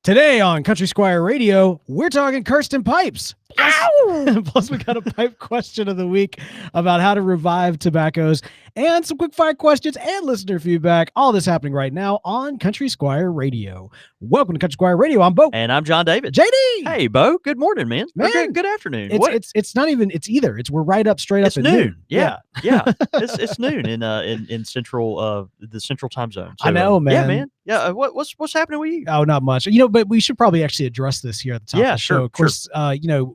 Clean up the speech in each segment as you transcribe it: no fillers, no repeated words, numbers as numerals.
Today on Country Squire Radio, we're talking Kirsten pipes. Plus, we got a pipe question of the week about how to revive tobaccos and some quickfire questions and listener feedback. All this happening right now on Country Squire Radio. Welcome to Country Squire Radio. I'm Beau. And I'm John David. JD. Hey, Beau. Good morning, man. Man. Good afternoon. It's not even, it's either. We're right up straight it's up at noon. Yeah. It's noon in central the central time zone. So, I know, man. Yeah, man. Yeah. What's happening with you? Oh, not much. But we should probably actually address this here at the top of the show. Of course,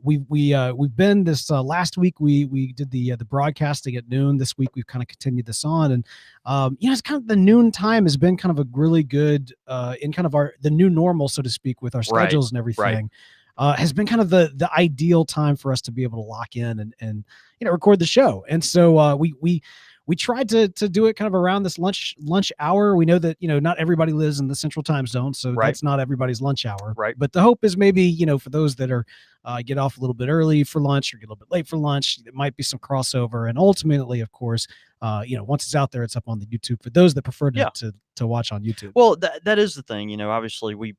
we've been this last week. We did the broadcasting at noon. This week we've kind of continued this on, and it's kind of the noon time has been kind of a really good in kind of the new normal, so to speak, with our schedules and everything. Has been kind of the ideal time for us to be able to lock in and record the show. And so we tried to do it kind of around this lunch hour. We know that, not everybody lives in the central time zone, so that's not everybody's lunch hour. Right. But the hope is maybe, for those that are get off a little bit early for lunch or get a little bit late for lunch, there might be some crossover. And ultimately, of course, once it's out there, it's up on the YouTube for those that prefer to watch on YouTube. Well, that is the thing, obviously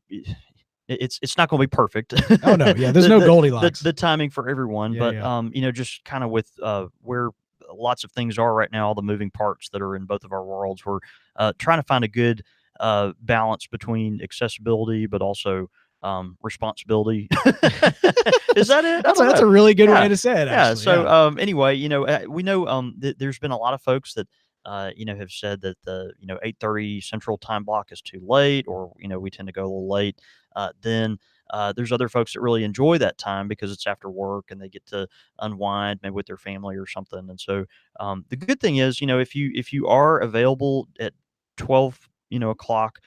it's not going to be perfect. Oh no. Yeah. There's no Goldilocks. The timing for everyone, but just kind of with where lots of things are right now, all the moving parts that are in both of our worlds, we're trying to find a good balance between accessibility, but also responsibility. Is that it? That's a really good way to say it. Actually. So anyway, we know there's been a lot of folks that have said that the 8:30 Central Time block is too late, or we tend to go a little late. Then there's other folks that really enjoy that time because it's after work and they get to unwind maybe with their family or something. And so the good thing is, if you are available at 12 o'clock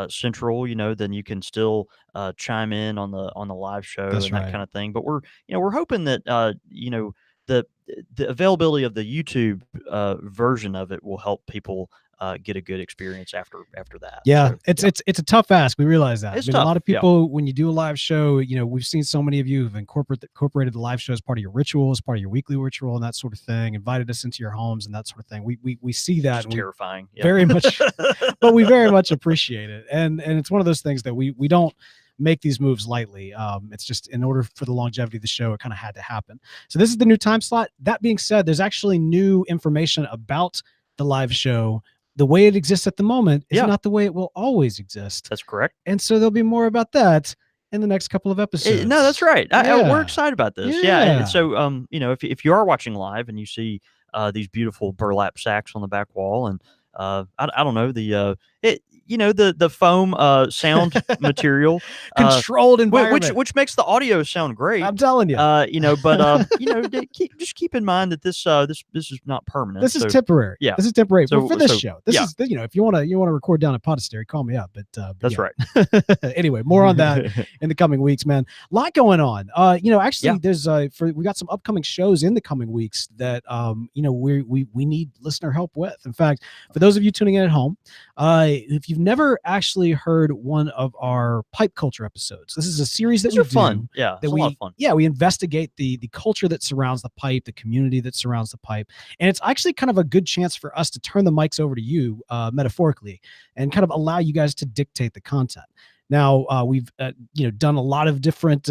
Central, then you can still chime in on the live show. That's that kind of thing. But we're hoping that the availability of the YouTube version of it will help people get a good experience after that. Yeah, so, it's a tough ask. We realize that. It's tough. A lot of people, when you do a live show, we've seen so many of you who've incorporated the live show as part of your ritual, as part of your weekly ritual, and that sort of thing. Invited us into your homes and that sort of thing. We see that. It's terrifying. Very much, but we very much appreciate it. And it's one of those things that we don't make these moves lightly. It's just in order for the longevity of the show, it kind of had to happen. So this is the new time slot. That being said, there's actually new information about the live show. The way it exists at the moment is not the way it will always exist. That's correct. And so there'll be more about that in the next couple of episodes. No, that's right. We're excited about this. Yeah. And so, if you are watching live and you see these beautiful burlap sacks on the back wall, and I don't know, the foam sound material, controlled environment, which makes the audio sound great. I'm telling you, just keep in mind that this is not permanent. This is temporary. Yeah, this is temporary. So, for this show, this is if you want to record down at Podastery, call me up. But that's right. Anyway, more on that in the coming weeks, man. A lot going on. Actually, there's we got some upcoming shows in the coming weeks that we need listener help with. In fact, for those of you tuning in at home, if you've never actually heard one of our pipe culture episodes, this is a series that we do. Fun. Yeah, that a lot of fun. Yeah, we investigate the culture that surrounds the pipe, the community that surrounds the pipe, and it's actually kind of a good chance for us to turn the mics over to you, metaphorically, and kind of allow you guys to dictate the content. Now, we've done a lot of different,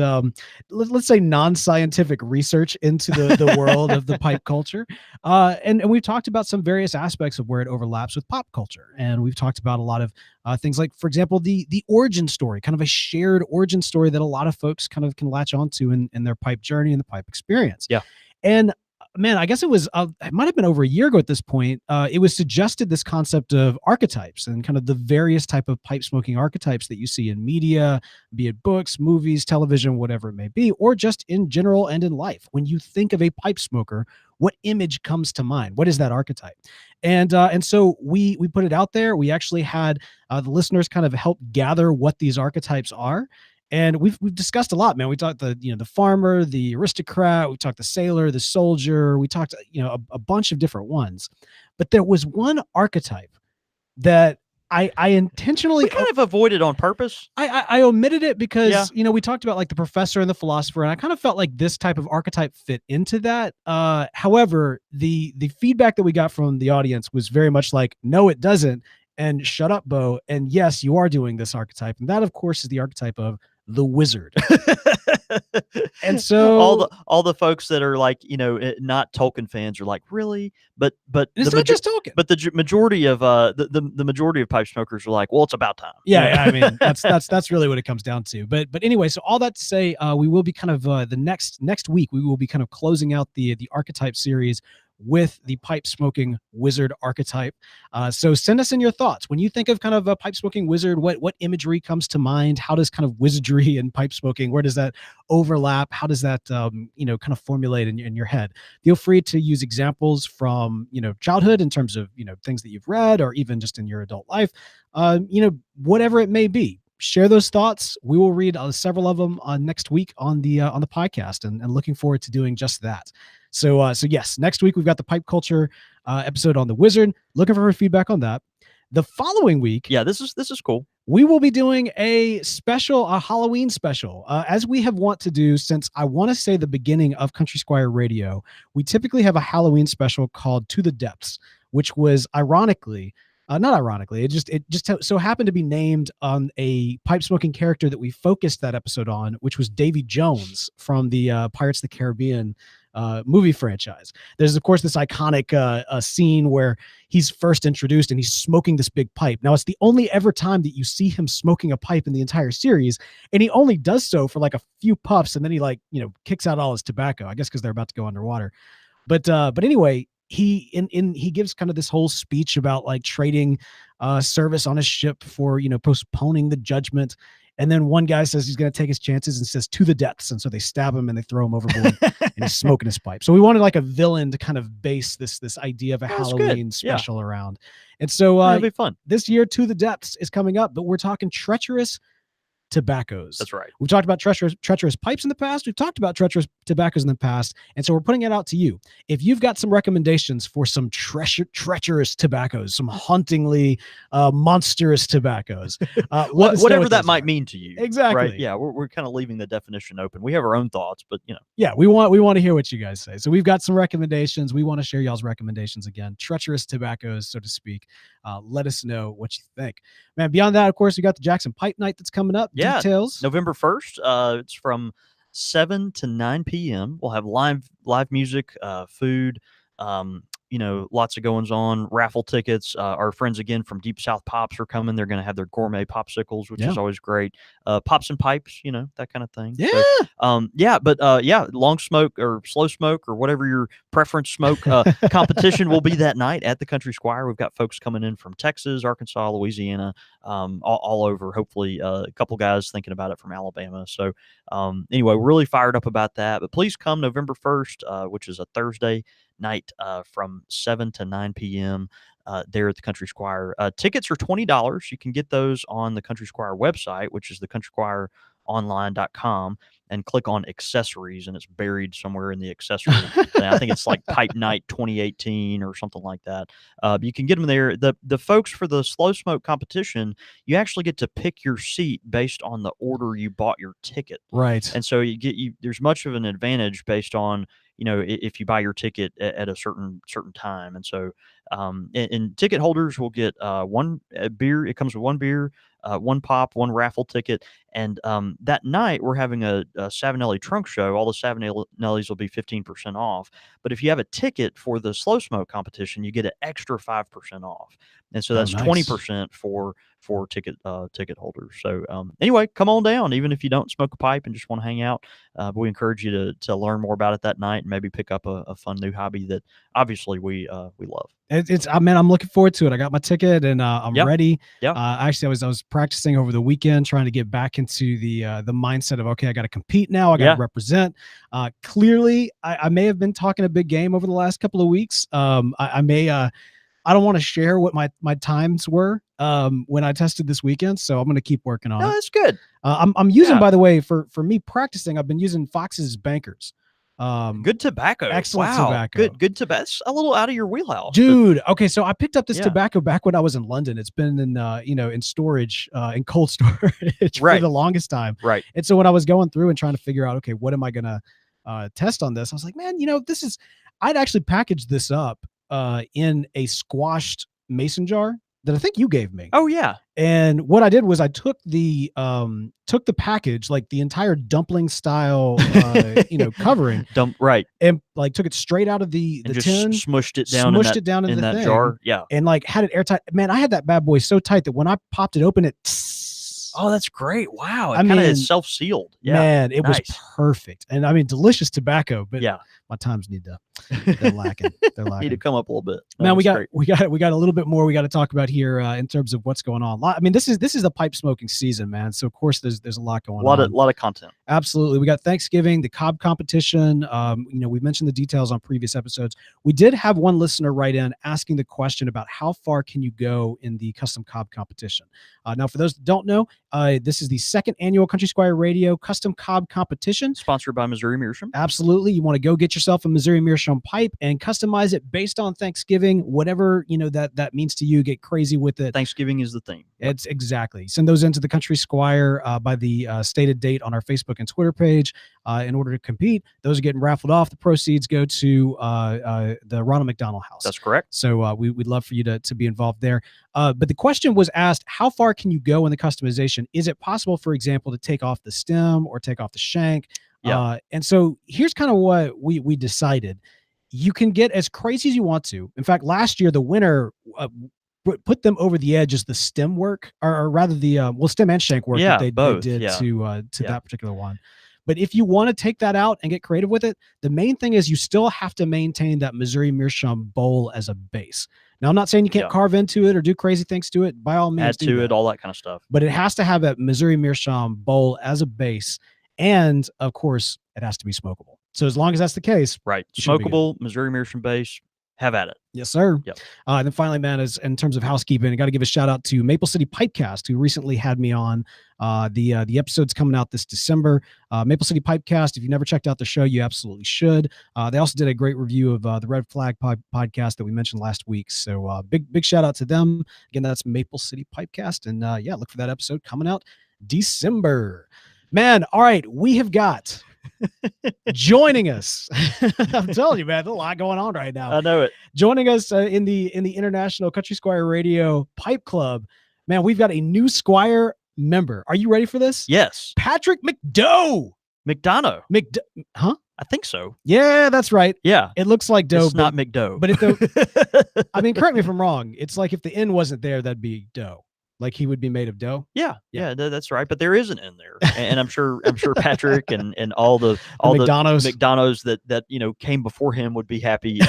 let's say, non-scientific research into the world of the pipe culture, and we've talked about some various aspects of where it overlaps with pop culture, and we've talked about a lot of things like, for example, the origin story, kind of a shared origin story that a lot of folks kind of can latch onto in their pipe journey and the pipe experience. Yeah, and man, I guess it was, it might have been over a year ago at this point. It was suggested this concept of archetypes and kind of the various type of pipe smoking archetypes that you see in media, be it books, movies, television, whatever it may be, or just in general and in life. When you think of a pipe smoker, what image comes to mind? What is that archetype? And so we put it out there. We actually had the listeners kind of help gather what these archetypes are. And we've discussed a lot, man. We talked the farmer, the aristocrat, we talked the sailor, the soldier, we talked a bunch of different ones. But there was one archetype that I intentionally kind of avoided on purpose. I omitted it because we talked about like the professor and the philosopher, and I kind of felt like this type of archetype fit into that. However, the feedback that we got from the audience was very much like, no, it doesn't. and shut up, Beau. And yes, you are doing this archetype. And that, of course, is the archetype of the wizard. And so all the folks that are like, not Tolkien fans are like, really? But it's not just Tolkien. But the majority of the majority of pipe smokers are like, well, it's about time. Yeah, I mean, that's really what it comes down to. But anyway, so all that to say, we will be kind of the next week we will be kind of closing out the archetype series with the pipe smoking wizard archetype. So send us in your thoughts when you think of kind of a pipe smoking wizard. What imagery comes to mind? How does kind of wizardry and pipe smoking, where does that overlap? How does that kind of formulate in your head? Feel free to use examples from childhood in terms of things that you've read, or even just in your adult life. Whatever it may be. Share those thoughts. We will read several of them next week on the podcast, and looking forward to doing just that. So yes, next week we've got the pipe culture episode on the wizard. Looking for feedback on that. The following week, this is cool. We will be doing a Halloween special, as we have want to do since I want to say the beginning of Country Squire Radio. We typically have a Halloween special called To the Depths, which was ironically. Not ironically, it just so happened to be named on a pipe smoking character that we focused that episode on, which was Davy Jones from the Pirates of the Caribbean movie franchise. There's of course this iconic scene where he's first introduced and he's smoking this big pipe. Now it's the only ever time that you see him smoking a pipe in the entire series, and he only does so for like a few puffs, and then he kicks out all his tobacco. I guess because they're about to go underwater. But anyway. He gives kind of this whole speech about like trading service on his ship for postponing the judgment, and then one guy says he's going to take his chances and says to the depths, and so they stab him and they throw him overboard and he's smoking his pipe. So we wanted like a villain to kind of base this idea of a Halloween special around, and so it'll be fun. This year To the Depths is coming up, but we're talking treacherous tobaccos. That's right. We've talked about treacherous pipes in the past. We've talked about treacherous tobaccos in the past. And so we're putting it out to you. If you've got some recommendations for some treacherous tobaccos, some hauntingly monstrous tobaccos, whatever that might mean to you. Exactly. Right? Yeah, we're kind of leaving the definition open. We have our own thoughts, but Yeah, we want to hear what you guys say. So we've got some recommendations. We want to share y'all's recommendations again. Treacherous tobaccos, so to speak. Let us know what you think. Man, beyond that, of course, we got the Jackson Pipe Night that's coming up. Yeah, details. November 1st. It's from 7 to 9 p.m. We'll have live music, food, lots of goings on, raffle tickets. Our friends again from Deep South Pops are coming. They're going to have their gourmet popsicles, which is always great. Pops and pipes, that kind of thing. Yeah. So, long smoke or slow smoke or whatever your preference smoke competition will be that night at the Country Squire. We've got folks coming in from Texas, Arkansas, Louisiana, all over. Hopefully, a couple guys thinking about it from Alabama. So, anyway, we're really fired up about that. But please come November 1st, which is a Thursday night, from 7 to 9 p.m. There at the Country Squire. Tickets are $20. You can get those on the Country Squire website, which is thecountrysquireonline.com, and click on accessories, and it's buried somewhere in the accessory thing. I think it's like Pipe Night 2018 or something like that. You can get them there. The folks for the slow smoke competition, you actually get to pick your seat based on the order you bought your ticket. Right. And so there's much of an advantage based on if you buy your ticket at a certain time. And so and ticket holders will get one beer. It comes with one beer, one pop, one raffle ticket. And that night we're having a Savinelli trunk show. All the Savinellis will be 15% off. But if you have a ticket for the slow smoke competition, you get an extra 5% off. And so that's 20% for ticket holders. So anyway, come on down, even if you don't smoke a pipe and just want to hang out. But we encourage you to learn more about it that night and maybe pick up a fun new hobby that obviously we love. I'm looking forward to it. I got my ticket and I'm ready. Yeah. Actually, I was practicing over the weekend, trying to get back into the mindset of, okay, I got to compete now. I got to represent. Clearly, I may have been talking a big game over the last couple of weeks. I don't want to share what my times were when I tested this weekend, so I'm going to keep working on it. That's good. I'm using, by the way, for me practicing, I've been using Fox's Bankers. Good tobacco. Excellent tobacco. Good tobacco. That's a little out of your wheelhouse, dude. Okay, so I picked up this tobacco back when I was in London. It's been in in storage, in cold storage for the longest time. Right. And so when I was going through and trying to figure out, okay, what am I gonna test on this? I was like, man, I'd actually packaged this up in a squashed mason jar that I think you gave me. Oh yeah. And what I did was I took the package, like the entire dumpling style, covering, Right, and like took it straight out of the just tin, smushed it down in the that thing, jar. Yeah. and like had it airtight. Man, I had that bad boy so tight that when I popped it open, it. Oh, that's great. Wow. It I kind of mean, is self-sealed. Yeah. Man, it was Nice. perfect. And I mean, delicious tobacco, but Yeah. my times they're lacking. They're lacking. Need to come up a little bit. Man, No, we got great. a little bit more we got to talk about here in terms of what's going on. I mean, this is the pipe smoking season, man. So of course there's a lot going on. A lot of content. Absolutely. We got Thanksgiving, the cob competition. We've mentioned the details on previous episodes. We did have one listener write in asking the question about how far can you go in the custom cob competition. Now, for those that don't know, this is the second annual Country Squire Radio Custom Cob Competition. Sponsored by Missouri Meerschaum. Absolutely. You want to go get yourself a Missouri Meerschaum pipe and customize it based on Thanksgiving, whatever, that means to you. Get crazy with it. Thanksgiving is the theme. Yep. It's exactly. Send those into the Country Squire by the stated date on our Facebook and Twitter page. In order to compete, those are getting raffled off. The proceeds go to the Ronald McDonald House. That's correct. So we'd love for you to be involved there. But the question was asked, how far can you go in the customization? Is it possible, for example, to take off the stem or take off the shank? Yeah. And so here's kind of what we decided. You can get as crazy as you want to. In fact, last year, the winner put them over the edge as the stem work, or rather the stem and shank work that they did to that particular one. But if you want to take that out and get creative with it, the main thing is you still have to maintain that Missouri Meerschaum bowl as a base. Now, I'm not saying you can't carve into it or do crazy things to it. By all means, add to it, all that kind of stuff. But it has to have that Missouri Meerschaum bowl as a base. And, of course, it has to be smokable. So as long as that's the case. Right. Smokable, Missouri Meerschaum base. Have at it. Yes, sir. Yep. And then finally, man, is in terms of housekeeping, I got to give a shout out to Maple City Pipecast, who recently had me on. The episode's coming out this December. Maple City Pipecast, if you've never checked out the show, you absolutely should. They also did a great review of the Red Flag podcast that we mentioned last week. So big shout out to them. Again, that's Maple City Pipecast. And look for that episode coming out December. Man, all right, we have got joining us. I'm telling you, man, there's a lot going on right now. I know it. Joining us in the International Country Squire Radio Pipe Club, man, we've got a new Squire member. Are you ready for this? Yes. Patrick McDough. McDonough. Huh? I think so. Yeah, that's right. Yeah. It looks like dough. It's not McDough. But I mean, correct me if I'm wrong. It's like if the N wasn't there, that'd be dough. Like he would be made of dough. Yeah, that's right. But there isn't in there, and I'm sure Patrick and all the McDonoughs that came before him would be happy,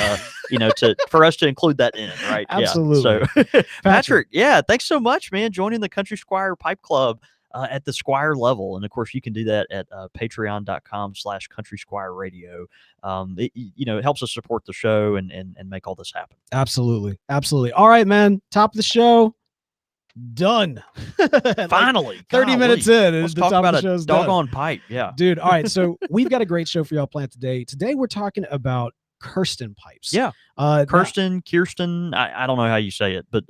for us to include that in, right? Absolutely. Yeah. So Patrick, thanks so much, man, joining the Country Squire Pipe Club at the Squire level, and of course you can do that at patreon.com/Country Squire Radio. It helps us support the show and make all this happen. Absolutely. All right, man. Top of the show. Done. Finally, 30 minutes in. Let's talk about a doggone pipe. Yeah, dude. All right, so we've got a great show for y'all planned today. Today we're talking about Kirsten pipes. Yeah, Kirsten. I don't know how you say it, but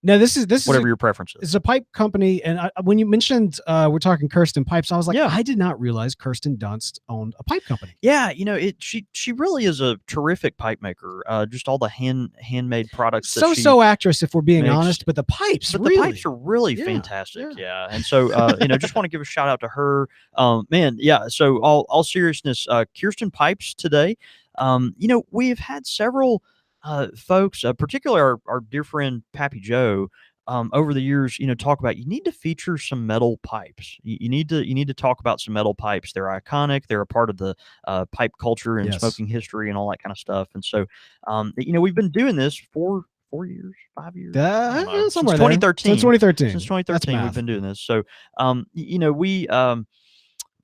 No, this is whatever your preference is. It's a pipe company, and when you mentioned we're talking Kirsten pipes, I was like, I did not realize Kirsten Dunst owned a pipe company. Yeah, she really is a terrific pipe maker. Just all the handmade products. So actress, if we're being honest, but the pipes, the pipes are really fantastic. Yeah, and so just want to give a shout out to her. Man, yeah. So all seriousness, Kirsten pipes today. We've had several. Folks, particularly our dear friend Pappy Joe, over the years, talk about you need to feature some metal pipes. You need to talk about some metal pipes. They're iconic. They're a part of the pipe culture and smoking history and all that kind of stuff. And so, we've been doing this for 4 years, 5 years, since 2013. Since 2013. Since 2013, we've been doing this. So,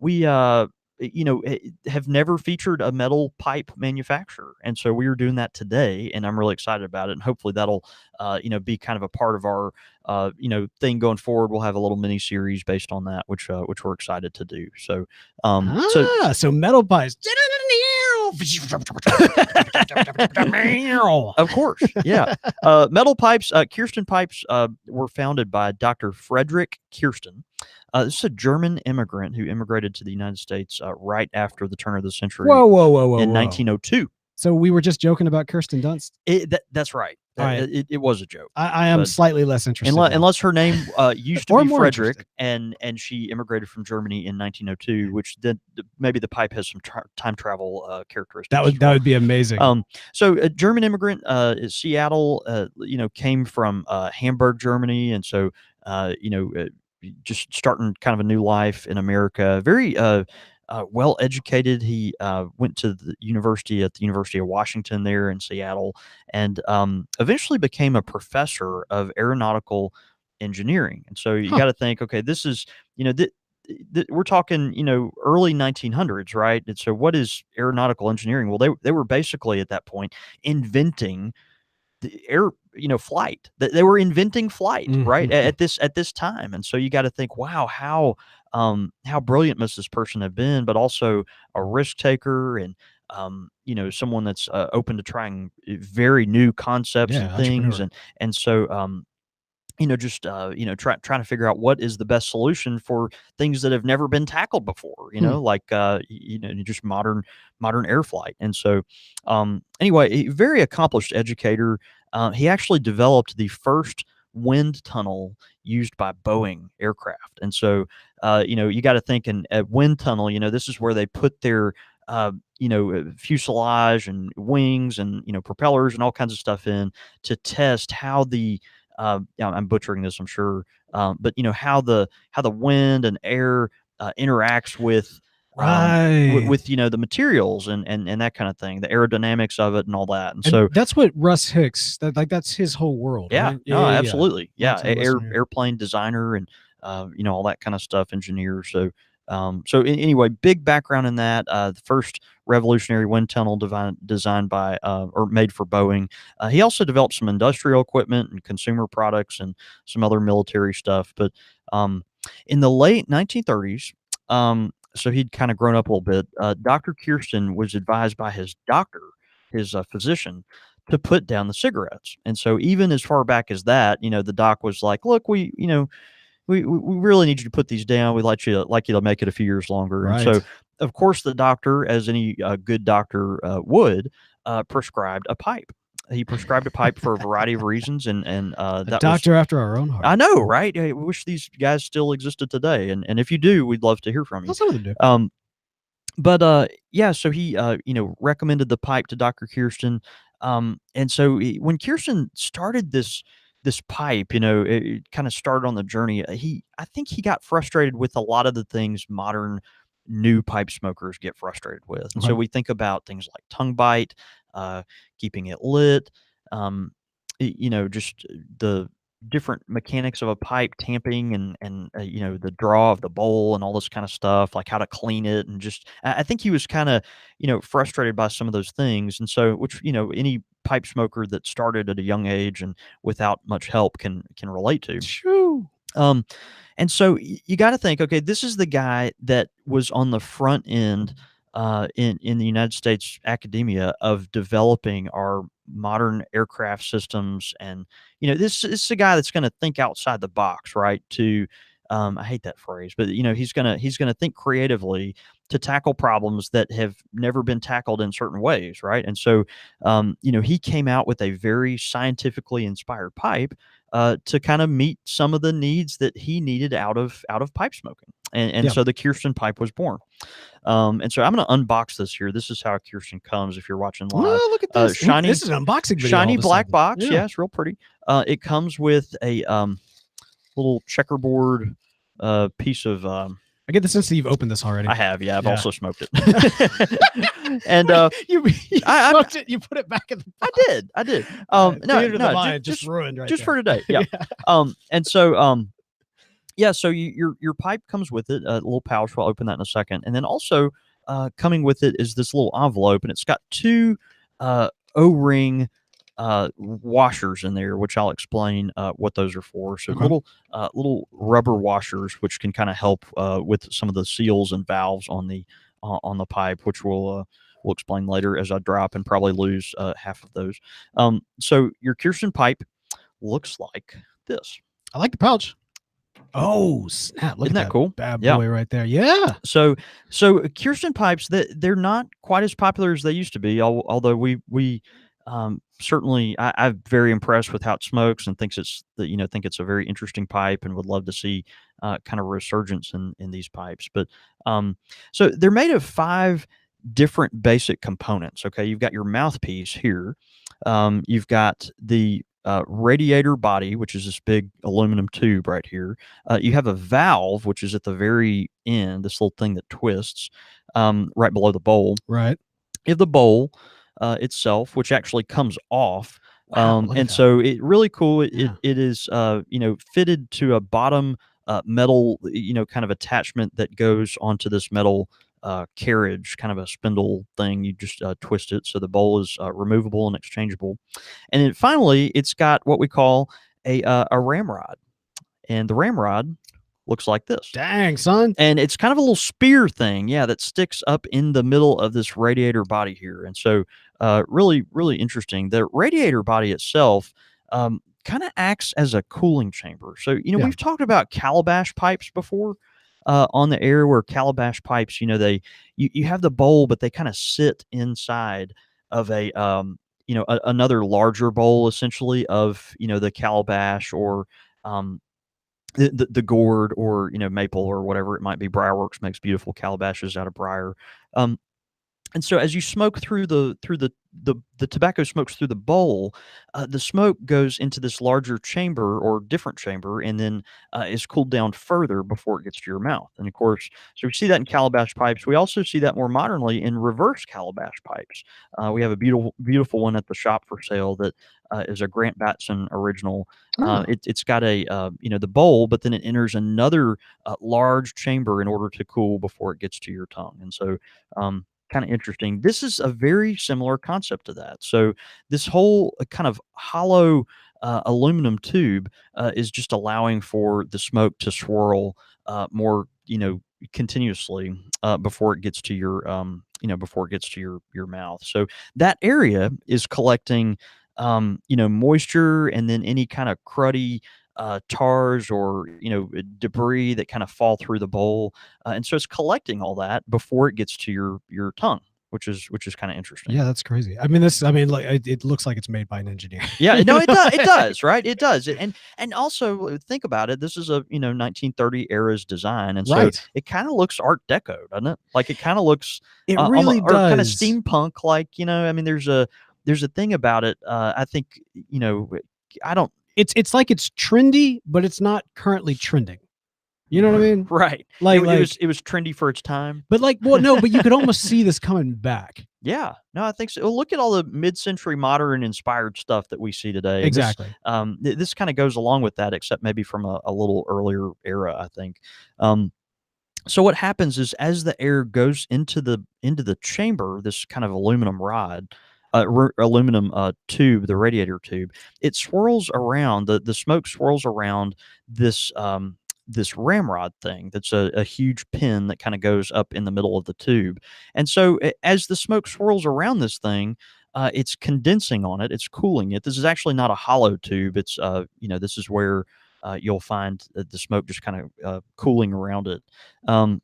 we have never featured a metal pipe manufacturer. And so we are doing that today, and I'm really excited about it. And hopefully that'll, be kind of a part of our, thing going forward. We'll have a little mini series based on that, which we're excited to do. So, so metal pipes. Of course. Yeah. Metal pipes, Kirsten pipes, were founded by Dr. Frederick Kirsten. This is a German immigrant who immigrated to the United States right after the turn of the century. Whoa. In 1902. So we were just joking about Kirsten Dunst. That's right. All right. It was a joke. I am But slightly less interested now. unless her name used to Or be more Frederick, interested. and she immigrated from Germany in 1902, which maybe the pipe has some time travel characteristics as That well. would be amazing. So a German immigrant, Seattle, came from Hamburg, Germany, and so just starting kind of a new life in America. Very well educated. He went to the university at the University of Washington there in Seattle, and eventually became a professor of aeronautical engineering. And so you got to think, okay, this is we're talking early 1900s, right? And so what is aeronautical engineering? Well, they were basically at that point inventing the air flight. They were inventing flight, right, at this time. And so you got to think, wow, how brilliant must this person have been, but also a risk taker, and someone that's open to trying very new concepts and things. Entrepreneur. And so just trying to figure out what is the best solution for things that have never been tackled before, like just modern air flight. And so anyway, a very accomplished educator. He actually developed the first wind tunnel used by Boeing aircraft. And so you got to think, in a wind tunnel, this is where they put their fuselage and wings and propellers and all kinds of stuff in to test how the I'm butchering this, I'm sure, but how the wind and air interacts with the materials and that kind of thing, the aerodynamics of it and all that. And so that's what Russ Hicks, that's his whole world. Yeah, right? no, absolutely, yeah, Long-time airplane designer and all that kind of stuff, engineer. So anyway, big background in that. The first revolutionary wind tunnel designed by or made for Boeing. He also developed some industrial equipment and consumer products and some other military stuff. But in the late 1930s, so he'd kind of grown up a little bit. Dr. Kirsten was advised by his doctor, his physician, to put down the cigarettes. And so even as far back as that, the doc was like, "Look, we really need you to put these down. We'd like you to make it a few years longer." Right. And so, of course, the doctor, as any good doctor would, prescribed a pipe. He prescribed a pipe for a variety of reasons, and that doctor after our own heart. I know, right? I wish these guys still existed today, and if you do, we'd love to hear from you. Some of them do. But yeah, so he recommended the pipe to Dr. Kirsten. And so when Kirsten started this pipe, it kind of started on the journey. I think he got frustrated with a lot of the things modern new pipe smokers get frustrated with. And so we think about things like tongue bite, keeping it lit, just the different mechanics of a pipe, tamping and the draw of the bowl and all this kind of stuff, like how to clean it. And just I think he was kind of frustrated by some of those things. And so, which any pipe smoker that started at a young age and without much help can relate to. Shoo. And so you got to think, okay, this is the guy that was on the front end in the United States academia of developing our modern aircraft systems. And this is a guy that's going to think outside the box, right? To I hate that phrase, but he's gonna think creatively to tackle problems that have never been tackled in certain ways, right? And so he came out with a very scientifically inspired pipe to kind of meet some of the needs that he needed out of pipe smoking. And so the Kirsten pipe was born. And so I'm going to unbox this here. This is how a Kirsten comes if you're watching live. Oh, look at this. Shiny, this is an unboxing video. Shiny black box. Yeah, it's real pretty. It comes with a little checkerboard piece of I get the sense that you've opened this already. I have, yeah. I've also smoked it. And you smoked it. You put it back in the box. I did. No, just ruined right just there. for today. Yeah. And so yeah, so your pipe comes with it, a little pouch. We'll open that in a second. And then also coming with it is this little envelope, and it's got two O-ring washers in there, which I'll explain what those are for. So little rubber washers, which can kind of help with some of the seals and valves on the pipe, which we'll explain later as I drop and probably lose half of those. So your Kirsten pipe looks like this. I like the pouch. Oh snap! Look Isn't at that cool? Bad boy right there. Yeah. So Kirsten pipes, they're not quite as popular as they used to be. Although we certainly, I'm very impressed with how it smokes and think it's a very interesting pipe and would love to see kind of resurgence in these pipes. But so they're made of 5 different basic components. Okay, you've got your mouthpiece here. You've got the radiator body, which is this big aluminum tube right here. You have a valve, which is at the very end, this little thing that twists right below the bowl. Right. You have the bowl itself, which actually comes off. Wow, look at And that. so it really cool. Yeah. It is fitted to a bottom metal kind of attachment that goes onto this metal carriage, kind of a spindle thing. You just twist it so the bowl is removable and exchangeable. And then finally, it's got what we call a ramrod, and the ramrod looks like this. Dang, son. And it's kind of a little spear thing, yeah, that sticks up in the middle of this radiator body here. And so, really, really interesting. The radiator body itself kind of acts as a cooling chamber. So, Yeah. we've talked about calabash pipes before on the air, where calabash pipes, you have the bowl, but they kind of sit inside of another larger bowl, essentially, of, the calabash or, um, the gourd, or maple, or whatever it might be. Briarworks makes beautiful calabashes out of briar. Um, and so as you smoke through the tobacco smokes through the bowl, the smoke goes into this larger chamber or different chamber, and then is cooled down further before it gets to your mouth. And of course, so we see that in calabash pipes. We also see that more modernly in reverse calabash pipes. We have a beautiful one at the shop for sale that is a Grant Batson original. Oh, It's got the bowl, but then it enters another large chamber in order to cool before it gets to your tongue. And so kind of interesting. This is a very similar concept to that. So this whole kind of hollow aluminum tube is just allowing for the smoke to swirl more, continuously before it gets to your mouth. So that area is collecting, moisture, and then any kind of cruddy tars or debris that kind of fall through the bowl, and so it's collecting all that before it gets to your tongue, which is kind of interesting. yeah, that's crazy. I mean, like, it looks like it's made by an engineer. Yeah, You no, know? it does, right? It does. And also think about it. This is a 1930 era's design, and so Right. it kind of looks Art Deco, doesn't it? Like it kind of looks It really or kind of does. steampunk. Like I mean, there's a thing about it. I think I don't. It's like it's trendy, but it's not currently trending. You know what I mean? Right. Like It like was it was trendy for its time. but like, well, no, but you could almost see this coming back. Yeah. No, I think so. Well, look at all the mid-century modern inspired stuff that we see today. And Exactly. this kind of goes along with that, except maybe from a little earlier era, I think. Um, so what happens is, as the air goes into the chamber, this kind of aluminum rod, aluminum tube, the radiator tube, it swirls around. The smoke swirls around this this ramrod thing. That's a huge pin that kind of goes up in the middle of the tube. And so as the smoke swirls around this thing, it's condensing on it. It's cooling it. This is actually not a hollow tube. It's this is where you'll find the smoke just kind of cooling around it. Um,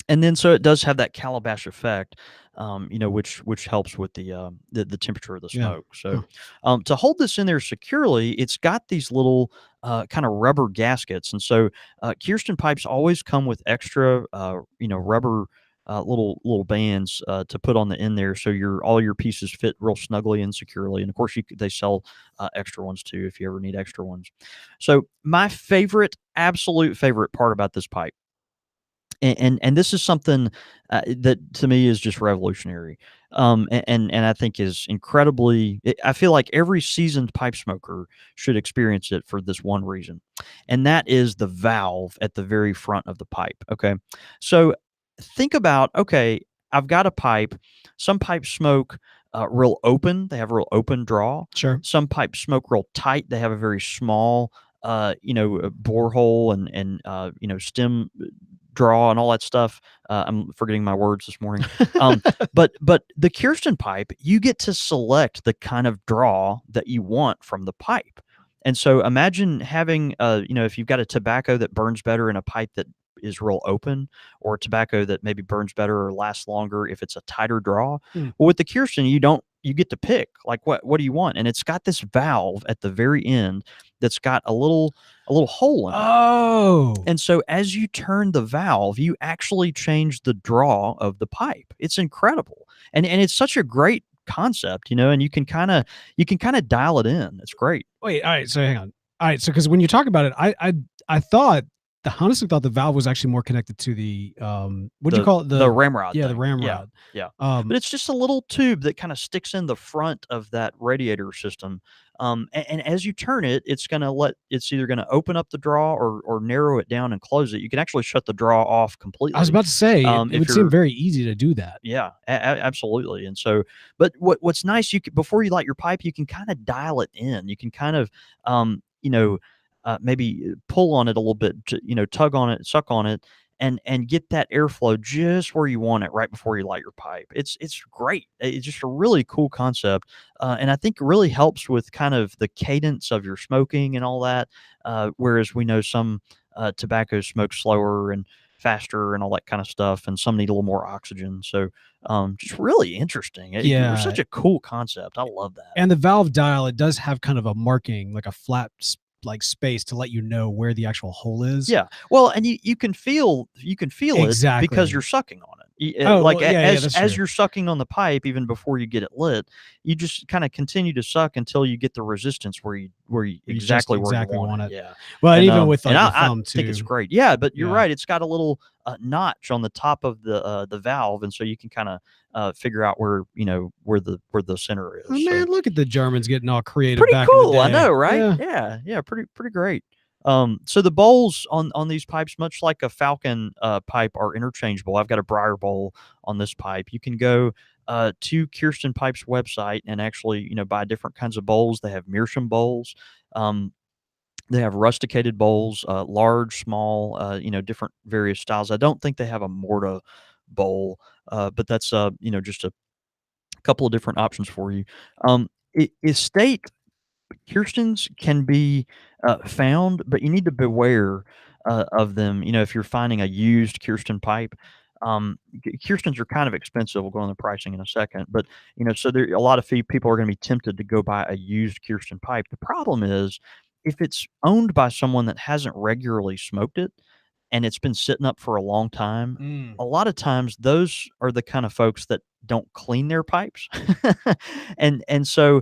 and then so it does have that calabash effect, which helps with the temperature of the Yeah. smoke. So Huh. to hold this in there securely, it's got these little kind of rubber gaskets, and so Kirsten pipes always come with extra rubber. Little bands to put on the end there, so all your pieces fit real snugly and securely. And of course, they sell extra ones too if you ever need extra ones. So my absolute favorite part about this pipe, and this is something that to me is just revolutionary, and I think is incredibly. I feel like every seasoned pipe smoker should experience it for this one reason, and that is the valve at the very front of the pipe. Okay, so think about, okay, I've got a pipe. Some pipes smoke real open; they have a real open draw. Sure. Some pipes smoke real tight; they have a very small borehole and stem draw and all that stuff. I'm forgetting my words this morning. But the Kirsten pipe, you get to select the kind of draw that you want from the pipe. And so imagine having, if you've got a tobacco that burns better in a pipe that is real open, or tobacco that maybe burns better or lasts longer if it's a tighter draw. Hmm. Well, with the Kirsten, you don't you get to pick, like, what do you want? And it's got this valve at the very end that's got a little hole in it. Oh, And so as you turn the valve, you actually change the draw of the pipe. It's incredible. And it's such a great concept, and you can kind of dial it in. It's great. wait. All right. So hang on. All right. So because when you talk about it, I thought honestly thought the valve was actually more connected to the what do you call it? The ramrod Yeah, the thing. Yeah. ramrod. Yeah. Um, But it's just a little tube that kind of sticks in the front of that radiator system. And as you turn it, it's either going to open up the draw or narrow it down and close it. You can actually shut the draw off I was completely. about to say it If would seem you're very easy to do that. Yeah, absolutely. And so, but what's nice, before you light your pipe, you can kind of dial it in. You can kind of, maybe pull on it a little bit, tug on it, suck on it, and get that airflow just where you want it right before you light your pipe. It's great. It's just a really cool concept, and I think really helps with kind of the cadence of your smoking and all that. Whereas we know some tobacco smoke slower and faster and all that kind of stuff, and some need a little more oxygen. So, just really interesting. It was Yeah, such a cool concept. I love that. and the valve dial, it does have kind of a marking, like a flat like space to let you know where the actual hole is. Yeah. Well, and you can feel it because you're Exactly. sucking on it. Oh, Like well, yeah, yeah, that's as true. you're sucking on the pipe, even before you get it lit, you just kind of continue to suck until you get the resistance where you You just exactly where you exactly want want it. it. Yeah. Well, and And even with and like the I thumb think it's too. great. Yeah, but you're Yeah. right. It's got a little notch on the top of the valve, and so you can kind of figure out where the center is. Oh So man, look at the Germans getting all creative pretty back in the cool, I day. know, right? Yeah. Yeah, yeah, pretty great. So the bowls on these pipes, much like a Falcon pipe, are interchangeable. I've got a Briar bowl on this pipe. You can go to Kirsten Pipe's website and actually, buy different kinds of bowls. They have meerschaum bowls. Um, they have rusticated bowls, large, small, different various styles. I don't think they have a Morta bowl, but that's just a couple of different options for you. Estate Kirstens can be, found, but you need to beware, of them, if you're finding a used Kirsten pipe. Kirstens are kind of expensive. We'll go on the pricing in a second, but, so there a lot of people are gonna be tempted to go buy a used Kirsten pipe. The problem is, if it's owned by someone that hasn't regularly smoked it, and it's been sitting up for a long time, Mm. a lot of times those are the kind of folks that don't clean their pipes. And so,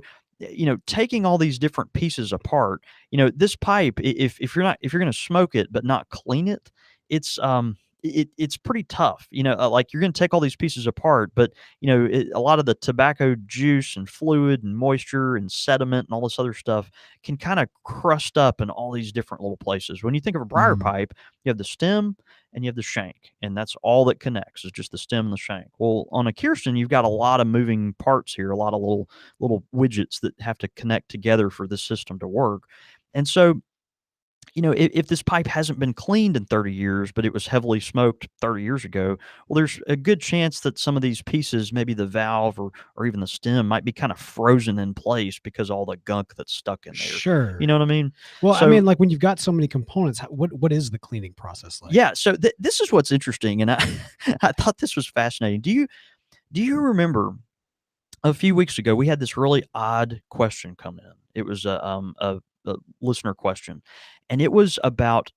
taking all these different pieces apart, this pipe, if you're gonna smoke it but not clean it, it's pretty tough. Like, you're gonna take all these pieces apart, but a lot of the tobacco juice and fluid and moisture and sediment and all this other stuff can kind of crust up in all these different little places. When you think of a briar Mm. pipe, you have the stem and you have the shank, and that's all that connects is just the stem and the shank. Well, on a Kirsten, you've got a lot of moving parts here, a lot of little widgets that have to connect together for this system to work. And so, if this pipe hasn't been cleaned in 30 years, but it was heavily smoked 30 years ago, well, there's a good chance that some of these pieces, maybe the valve or even the stem, might be kind of frozen in place because all the gunk that's stuck in there. You Sure. know what I mean? Well, I So, mean, like when you've got so many components, what is the cleaning process like? yeah, so this is what's interesting, and I I thought this was fascinating. Do you remember a few weeks ago, we had this really odd question come in. It was a listener question, and it was about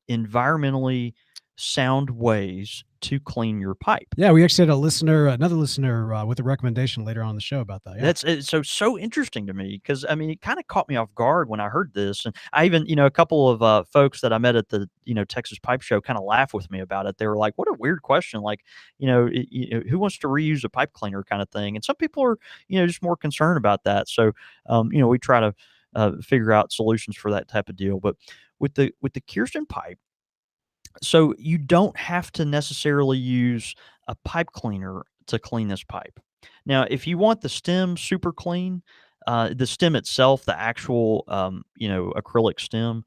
environmentally sound ways to clean your pipe. Yeah, we actually had another listener with a recommendation later on in the show about that. Yeah. That's it's so interesting to me because, I mean, it kinda caught me off guard when I heard this, and I even, a couple of, folks that I met at the, Texas Pipe Show kinda laughed with me about it. They were like, "What a weird question," like, "Who wants to reuse a pipe cleaner," kinda thing, and some people are, just more concerned about that. So, we try to, figure out solutions for that type of deal. But with the Kirsten pipe, so you don't have to necessarily use a pipe cleaner to clean this pipe. Now, if you want the stem super clean, the stem itself, the actual acrylic stem,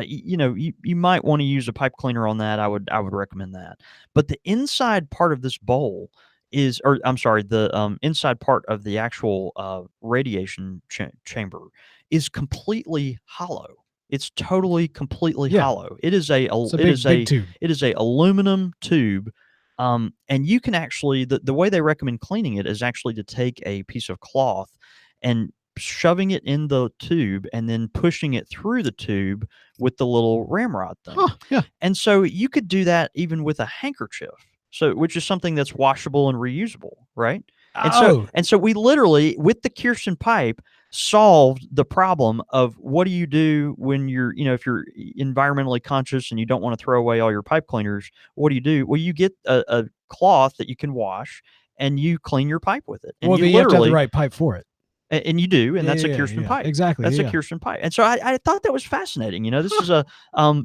you might want to use a pipe cleaner on that. I would recommend that. But the inside part of this bowl is, or I'm sorry, the inside part of the actual radiation chamber is completely hollow. It's totally, completely Yeah. hollow. It is a It's a it big is big a tube. it is a aluminum tube, And you can actually the way they recommend cleaning it is actually to take a piece of cloth and shoving it in the tube and then pushing it through the tube with the little ramrod thing. Huh, yeah. And so you could do that even with a handkerchief. So which is something that's washable and reusable, right? Oh, And so we literally with the Kirsten pipe solved the problem of what do you do when you're, if you're environmentally conscious and you don't want to throw away all your pipe cleaners, what do you do? Well, you get a cloth that you can wash and you clean your pipe with it. And well, you then you have to have the literally right pipe for it. and you do, and Yeah, that's a yeah, yeah, Kirsten yeah. pipe. Exactly. That's a Yeah. Kirsten pipe. And so I thought that was fascinating. This Huh. is a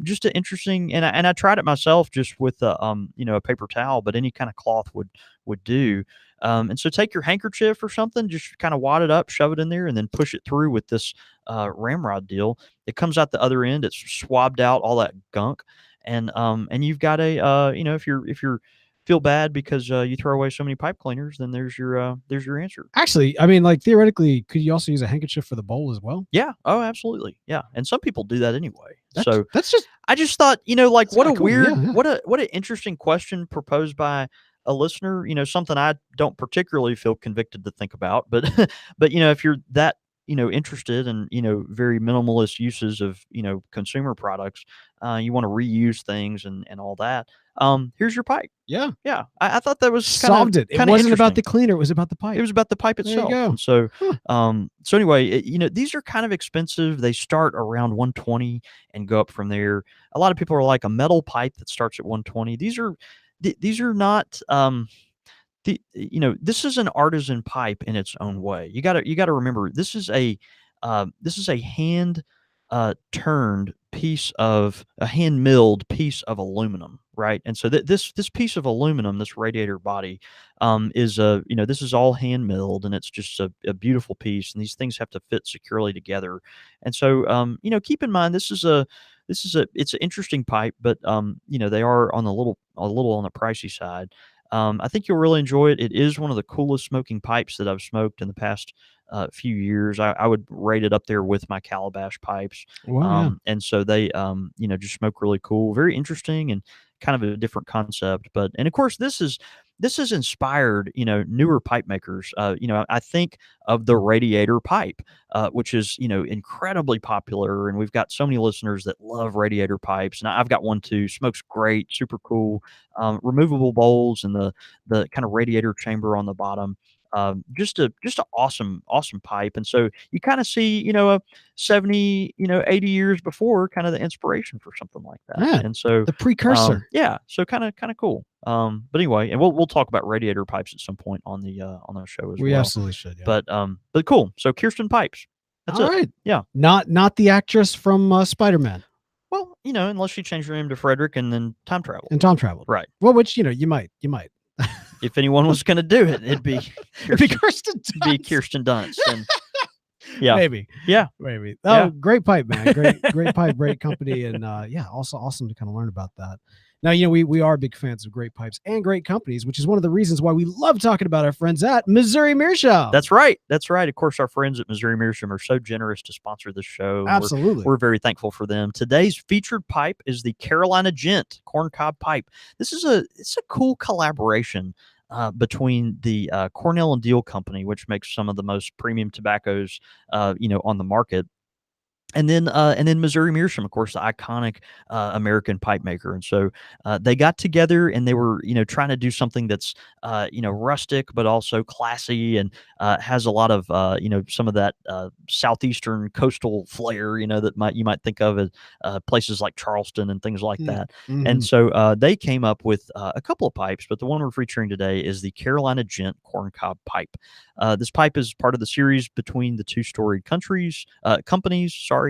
just an interesting and I tried it myself just with a paper towel, but any kind of cloth would do. And so take your handkerchief or something, just kind of wad it up, shove it in there, and then push it through with this ramrod deal. It comes out the other end. It's swabbed out all that gunk, and you've got a if you're feel bad because you throw away so many pipe cleaners, then there's your answer. Actually, I mean, like theoretically, could you also use a handkerchief for the bowl as well? Yeah. Oh, absolutely. Yeah. And some people do that anyway. That's So that's just I just thought, like that's what kind a of cool. Yeah, weird, yeah. what an interesting question proposed by a listener. Something I don't particularly feel convicted to think about, but but if you're that interested in very minimalist uses of consumer products, you want to reuse things and all that. Here's your pipe. Yeah. Yeah, I thought that was Solved it. It kind of wasn't about interesting. the cleaner, it was about the It pipe. was about the pipe There you itself, go. and so, Huh. so anyway, these are kind of expensive. They start around 120 and go up from there. A lot of people are like a metal pipe that starts at 120. These are not, this is an artisan pipe in its own way. You gotta remember this is a hand turned piece of a hand milled piece of aluminum, right? And so this piece of aluminum, this radiator body, is this is all hand milled, and it's just a beautiful piece. And these things have to fit securely together. And so keep in mind it's an interesting pipe, but they are on a little on the pricey side. I think you'll really enjoy it. It is one of the coolest smoking pipes that I've smoked in the past few years. I would rate it up there with my calabash pipes. Well, yeah. And so they, just smoke really cool, very interesting, and kind of a different concept. And of course, this is inspired, newer pipe makers. I think of the radiator pipe, which is, incredibly popular. And we've got so many listeners that love radiator pipes. And I've got one too. Smokes great, super cool. Removable bowls and the kind of radiator chamber on the bottom. Just a awesome pipe. And so you kind of see, a 70, 80 years before kind of the inspiration for something like that. Yeah. And so The precursor. yeah, so kind of cool. But anyway, and we'll talk about radiator pipes at some point on the show as We well. absolutely should, yeah. But cool. So Kirsten Pipes. That's All it. right. Yeah. Not the actress from Spider-Man Well, unless she changed her name to Frederick and then time travel. and Tom Traveled. Right. Well, which you might. If anyone was going to do it, it'd be It'd be Kirsten, Kirsten be Dunst. Kirsten Dunst. And yeah. Maybe. Yeah. Maybe. Oh, Yeah. great pipe, man. Great pipe, great company. And also awesome to kind of learn about that. Now, we are big fans of great pipes and great companies, which is one of the reasons why we love talking about our friends at Missouri Meerschaum. That's right. That's right. Of course, our friends at Missouri Meerschaum are so generous to sponsor this show. Absolutely. We're very thankful for them. Today's featured pipe is the Carolina Gent corncob pipe. It's a cool collaboration between the Cornell and Deal Company, which makes some of the most premium tobaccos, on the market. And then Missouri Meerschaum, of course, the iconic American pipe maker. And so they got together and they were, trying to do something that's, rustic, but also classy and has a lot of, some of that southeastern coastal flair, that you might think of as places like Charleston and things like that. Mhm. And so they came up with a couple of pipes, but the one we're featuring today is the Carolina Gent corncob pipe. This pipe is part of the series between the two-storied companies. Sorry.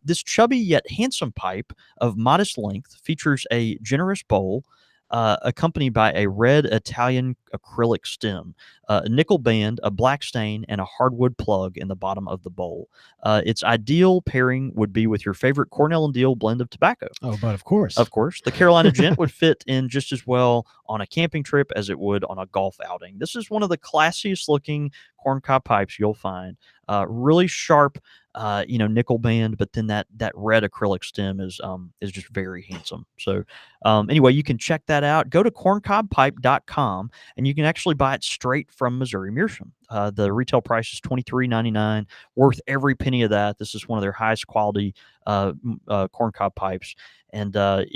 This chubby yet handsome pipe of modest length features a generous bowl, accompanied by a red Italian acrylic stem. a nickel band, a black stain, and a hardwood plug in the bottom of the bowl. Its ideal pairing would be with your favorite Cornell and Deal blend of tobacco. Oh, but of course. Of course, the Carolina Gent would fit in just as well on a camping trip as it would on a golf outing. This is one of the classiest looking corncob pipes you'll find. Really sharp, nickel band, but then that red acrylic stem is just very handsome. So anyway, you can check that out. Go to corncobpipe.com and you can actually buy it straight from Missouri Meerschaum. The retail price is $23.99, worth every penny of that. This is one of their highest quality corncob pipes. And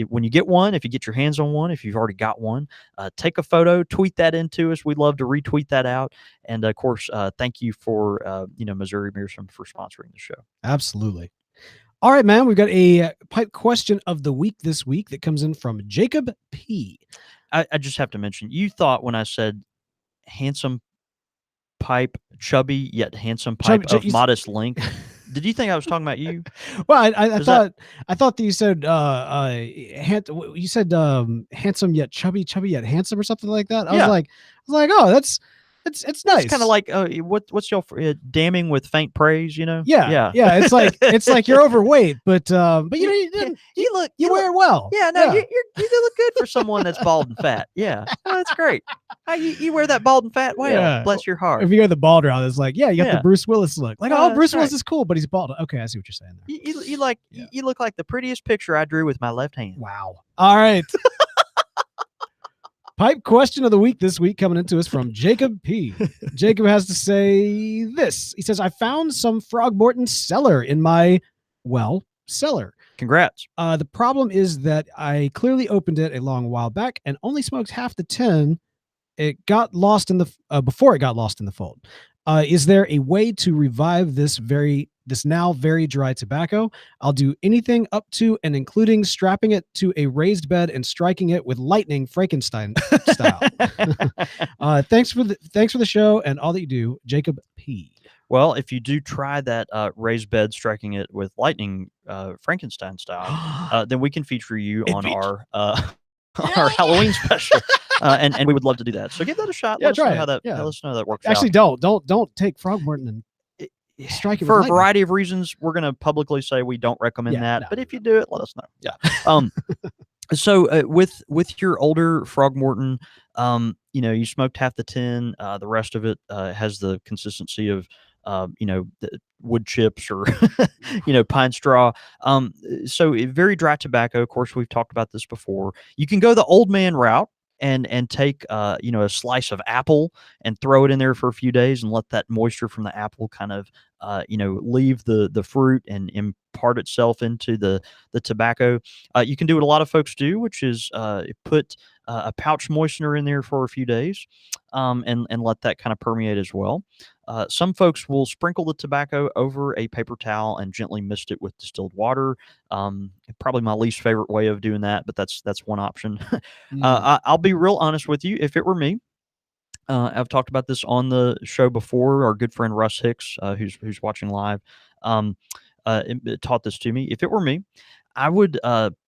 when you get one, if you get your hands on one, if you've already got one, take a photo, tweet that into us. We'd love to retweet that out. And of course, thank you for Missouri Meerschaum for sponsoring the show. Absolutely. All right, man. We've got a pipe question of the week this week that comes in from Jacob P. I just have to mention, you thought when I said handsome pipe, chubby yet handsome pipe of modest length. Did you think I was talking about you? Well, I thought that you said you said handsome yet chubby yet handsome or something like that. I was like, oh, it's nice. It's kind of like what's your damning with faint praise, you know? Yeah. It's like you're overweight, but you wear it well. Yeah, no, you look good for someone that's bald and fat. Yeah, oh, that's great. You wear that bald and fat well. Yeah. Bless your heart. If you go the bald route, it's like, you got the Bruce Willis look. Like, Bruce Willis is cool, but he's bald. Okay, I see what you're saying there. You look like the prettiest picture I drew with my left hand. Wow. All right. Pipe question of the week this week coming into us from Jacob P. Jacob has to say this. He says, I found some Frogmorton cellar in my, cellar. Congrats. The problem is that I clearly opened it a long while back and only smoked half the tin. It got lost in the before it got lost in the fold. Is there a way to revive this now very dry tobacco? I'll do anything up to and including strapping it to a raised bed and striking it with lightning Frankenstein style. Thanks for the show and all that you do, Jacob P. Well, if you do try that raised bed, striking it with lightning Frankenstein style, then we can feature you on our Halloween special. And we would love to do that. So give that a shot. Let us know how that works. Actually, don't take Frogmorton and strike it for a variety of reasons. We're going to publicly say we don't recommend that. But if you do it, let us know. Yeah. So with your older Frogmorton, you smoked half the tin. The rest of it has the consistency of the wood chips or pine straw. So very dry tobacco. Of course, we've talked about this before. You can go the old man route and take a slice of apple and throw it in there for a few days and let that moisture from the apple kind of leave the fruit and impart itself into the tobacco. You can do what a lot of folks do, which is put a pouch moistener in there for a few days and let that kind of permeate as well. Some folks will sprinkle the tobacco over a paper towel and gently mist it with distilled water. Probably my least favorite way of doing that, but that's one option. I'll be real honest with you. If it were me, I've talked about this on the show before. Our good friend Russ Hicks, who's watching live, taught this to me. If it were me, I would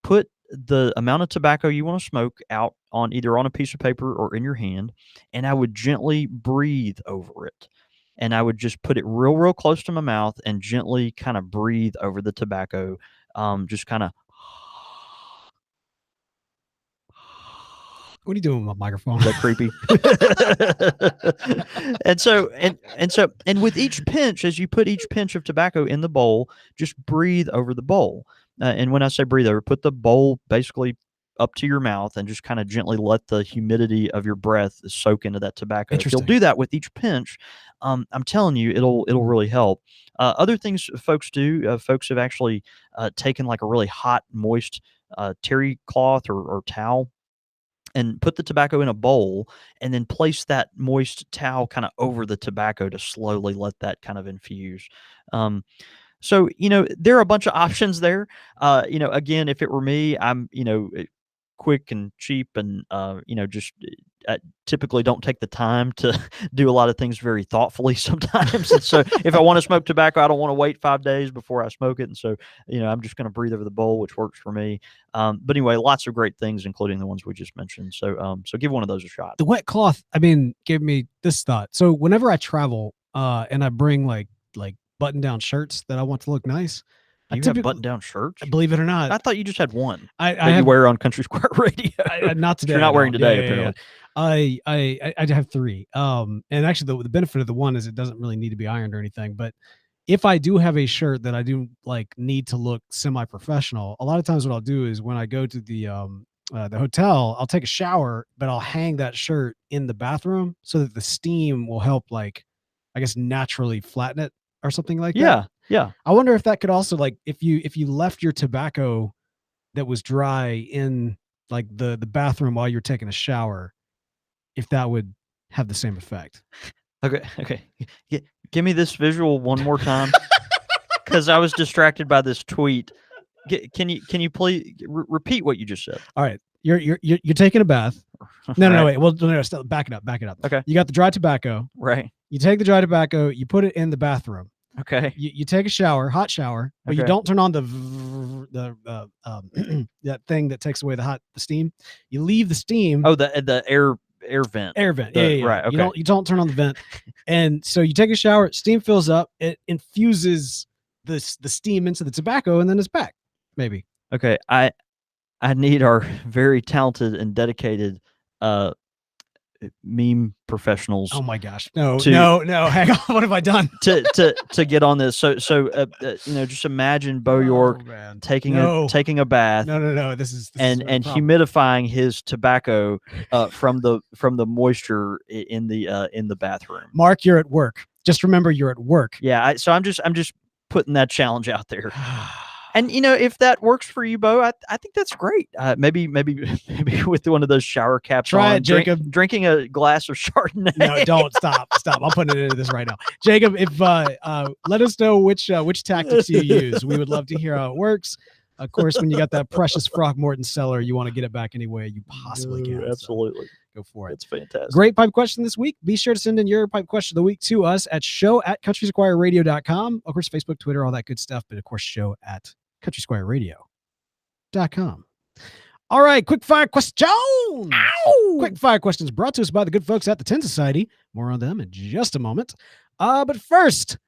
put the amount of tobacco you want to smoke out on either on a piece of paper or in your hand, and I would gently breathe over it. And I would just put it real, real close to my mouth and gently kind of breathe over the tobacco. Just kind of. What are you doing with my microphone? Is that creepy? and with each pinch, as you put each pinch of tobacco in the bowl, just breathe over the bowl. And when I say breathe over, put the bowl basically up to your mouth and just kind of gently let the humidity of your breath soak into that tobacco. If you'll do that with each pinch, I'm telling you, it'll really help. Other things folks do, folks have actually taken like a really hot, moist terry cloth or towel and put the tobacco in a bowl and then place that moist towel kind of over the tobacco to slowly let that kind of infuse. So, there are a bunch of options there. Again, if it were me, I'm, quick and cheap and, just typically don't take the time to do a lot of things very thoughtfully sometimes. And so if I want to smoke tobacco, I don't want to wait 5 days before I smoke it. And so, I'm just going to breathe over the bowl, which works for me. But anyway, lots of great things, including the ones we just mentioned. So, so give one of those a shot. The wet cloth, I mean, gave me this thought. So whenever I travel, and I bring like button down shirts that I want to look nice, You have button-down shirts? believe it or not, I thought you just had one I that you have wear on Country Squire Radio. not today. You're not I wearing don't. today, Yeah, yeah, yeah. apparently. I have 3. And actually the benefit of the one is it doesn't really need to be ironed or anything. But if I do have a shirt that I do like need to look semi-professional, a lot of times what I'll do is when I go to the hotel, I'll take a shower, but I'll hang that shirt in the bathroom so that the steam will help, like, I guess, naturally flatten it or something like that. Yeah, yeah. I wonder if that could also, like, if you left your tobacco that was dry in like the bathroom while you're taking a shower, if that would have the same effect. Okay. Give me this visual one more time, because I was distracted by this tweet. Can you please repeat what you just said? All right, you're taking a bath. No, Right. wait. Well, no, still back it up. Okay. You got the dry tobacco. Right. You take the dry tobacco, you put it in the bathroom. Okay. You take a shower, hot shower, but you Okay. don't turn on the that thing that takes away the steam. You leave the steam. Oh, the air vent. Air vent. The- Yeah. right, okay. You don't turn on the vent. And so you take a shower, steam fills up, it infuses the steam into the tobacco, and then it's back. Maybe. Okay. I need our very talented and dedicated meme professionals Oh my gosh. No. To- No. Hang on. What have I done? to get on this. So just imagine Beau York Oh, man. taking No. a bath. No. This is and a problem. humidifying his tobacco from the moisture in the bathroom. Mark, you're at work. Just remember you're at work. Yeah, so I'm just putting that challenge out there. And if that works for you, Beau, I think that's great. Maybe with one of those shower caps Try on, it, Jacob. drinking a glass of Chardonnay. No, don't stop. I'm putting it into this right now. Jacob, if let us know which tactics you use. We would love to hear how it works. Of course, when you got that precious Throckmorton cellar, you want to get it back any way you possibly can. So Absolutely. go for it. It's fantastic. Great pipe question this week. Be sure to send in your pipe question of the week to us at show@countrysquireradio.com. Of course, Facebook, Twitter, all that good stuff. But of course, show@countrysquireradio.com. All right, quickfire question. Quickfire questions brought to us by the good folks at the Tin Society. More on them in just a moment. But first,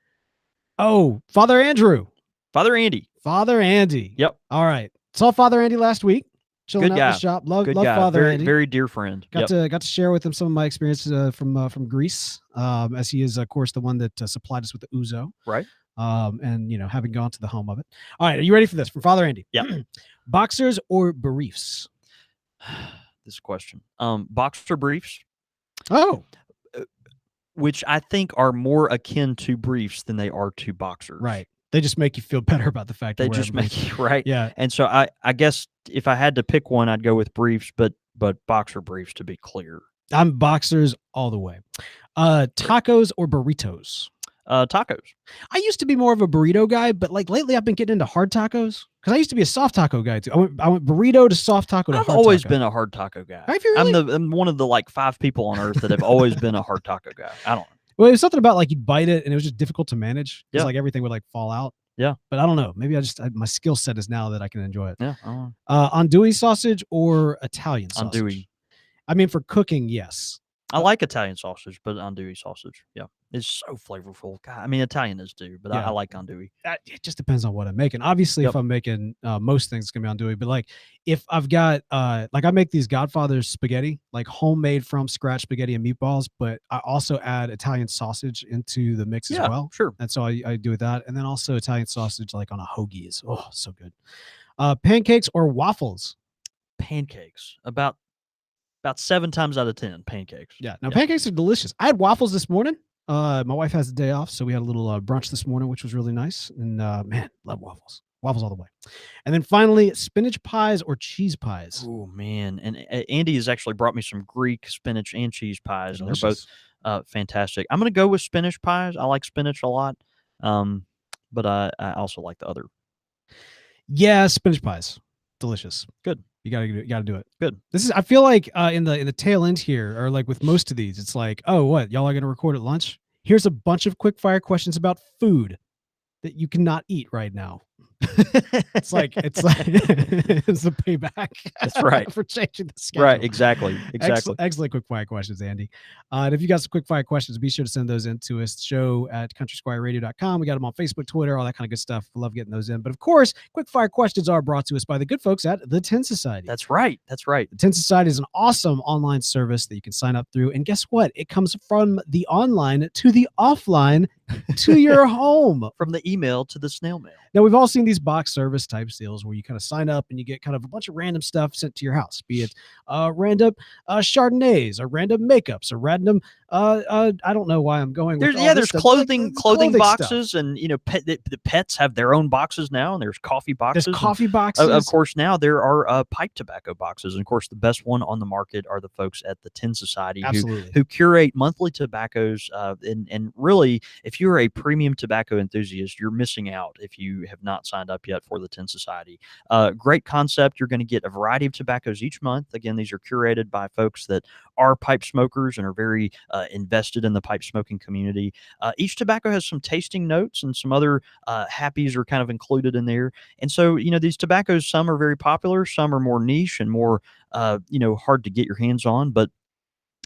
Father Andrew. Father Andy. Father Andy. Yep. All right. Saw Father Andy last week. Chilling Good out in guy. the shop. Love Good guy. Father Very, Andy. very dear friend. Got to share with him some of my experiences from Greece, as he is, of course, the one that supplied us with the ouzo. Right. And having gone to the home of it. All right, are you ready for this? From Father Andy. Yeah. Boxers or briefs? This question. Boxer briefs, Oh, which I think are more akin to briefs than they are to boxers. right. They just make you feel better about the fact They you're just wearing make briefs. you right. Yeah. And so I guess if I had to pick one, I'd go with briefs, but boxer briefs, to be clear. I'm boxers all the way. Tacos or burritos? Tacos. I used to be more of a burrito guy, but like lately I've been getting into hard tacos because I used to be a soft taco guy too. I went burrito to soft taco to I've hard always taco. been a hard taco guy. Have you really? I'm one of the 5 people on earth that have always been a hard taco guy. I don't know. Well, it was something about like you'd bite it and it was just difficult to manage. It's Yeah. like everything would like fall out. Yeah. But I don't know. Maybe my skill set is now that I can enjoy it. Yeah. I don't know. Andouille sausage or Italian sausage? Andouille. I mean, for cooking, yes. I like Italian sausage, but andouille sausage, yeah, it's so flavorful. God, I mean, Italian is too, but Yeah. I like andouille. It just depends on what I'm making. Obviously, Yep. if I'm making most things, it's gonna be andouille. But like, if I've got like I make these Godfather's spaghetti, like homemade from scratch spaghetti and meatballs, but I also add Italian sausage into the mix as well. Sure. And so I do that, and then also Italian sausage like on a hoagie is so good. Pancakes or waffles? Pancakes, about 7 times out of 10, pancakes. Yeah. Now pancakes are delicious. I had waffles this morning. My wife has the day off, so we had a little brunch this morning, which was really nice. And man, love waffles. Waffles all the way. And then finally, spinach pies or cheese pies. Oh man, and Andy has actually brought me some Greek spinach and cheese pies, and they're both fantastic. I'm gonna go with spinach pies. I like spinach a lot, but I also like the other. Yeah, spinach pies. Delicious. Good. You gotta do it. Good. This is, I feel like in the tail end here, or like with most of these, it's like, oh, what, y'all are gonna record at lunch? Here's a bunch of quick fire questions about food that you cannot eat right now. it's like it's a payback. That's right. For changing the schedule. Right. Exactly. Excellent quick fire questions, Andy. And if you got some quick fire questions, be sure to send those in to us. Show at countrysquireradio.com. We got them on Facebook, Twitter, all that kind of good stuff. We love getting those in. But of course, quick fire questions are brought to us by the good folks at the Tin Society. That's right. The Tin Society is an awesome online service that you can sign up through. And guess what? It comes from the online to the offline to your home. From the email to the snail mail. Now, we've all seen these box service type deals where you kind of sign up and you get kind of a bunch of random stuff sent to your house, be it random Chardonnays or random makeups or random, I don't know why I'm going with there's clothing boxes stuff. And, the pets have their own boxes now, and there's coffee boxes. There's coffee boxes. Of course, now there are pipe tobacco boxes. And of course, the best one on the market are the folks at the Tin Society who curate monthly tobaccos. And really, if you're a premium tobacco enthusiast, you're missing out if you have not signed up yet for the Tin Society. Great concept. You're going to get a variety of tobaccos each month. Again, these are curated by folks that are pipe smokers and are very invested in the pipe smoking community. Each tobacco has some tasting notes, and some other happies are kind of included in there. And so, these tobaccos, some are very popular, some are more niche and more, hard to get your hands on, but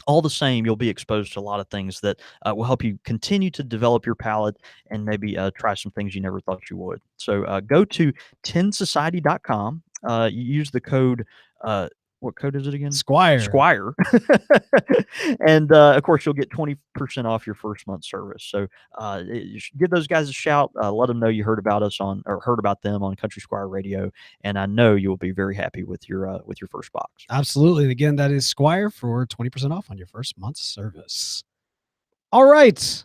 all the same, you'll be exposed to a lot of things that will help you continue to develop your palate and maybe try some things you never thought you would. So go to tinsociety.com. You use the code, what code is it again? Squire. And of course, you'll get 20% off your first month service. So you should give those guys a shout. Let them know you heard about them on Country Squire Radio, and I know you'll be very happy with your first box. Absolutely. And again, that is Squire for 20% off on your first month's service. All right.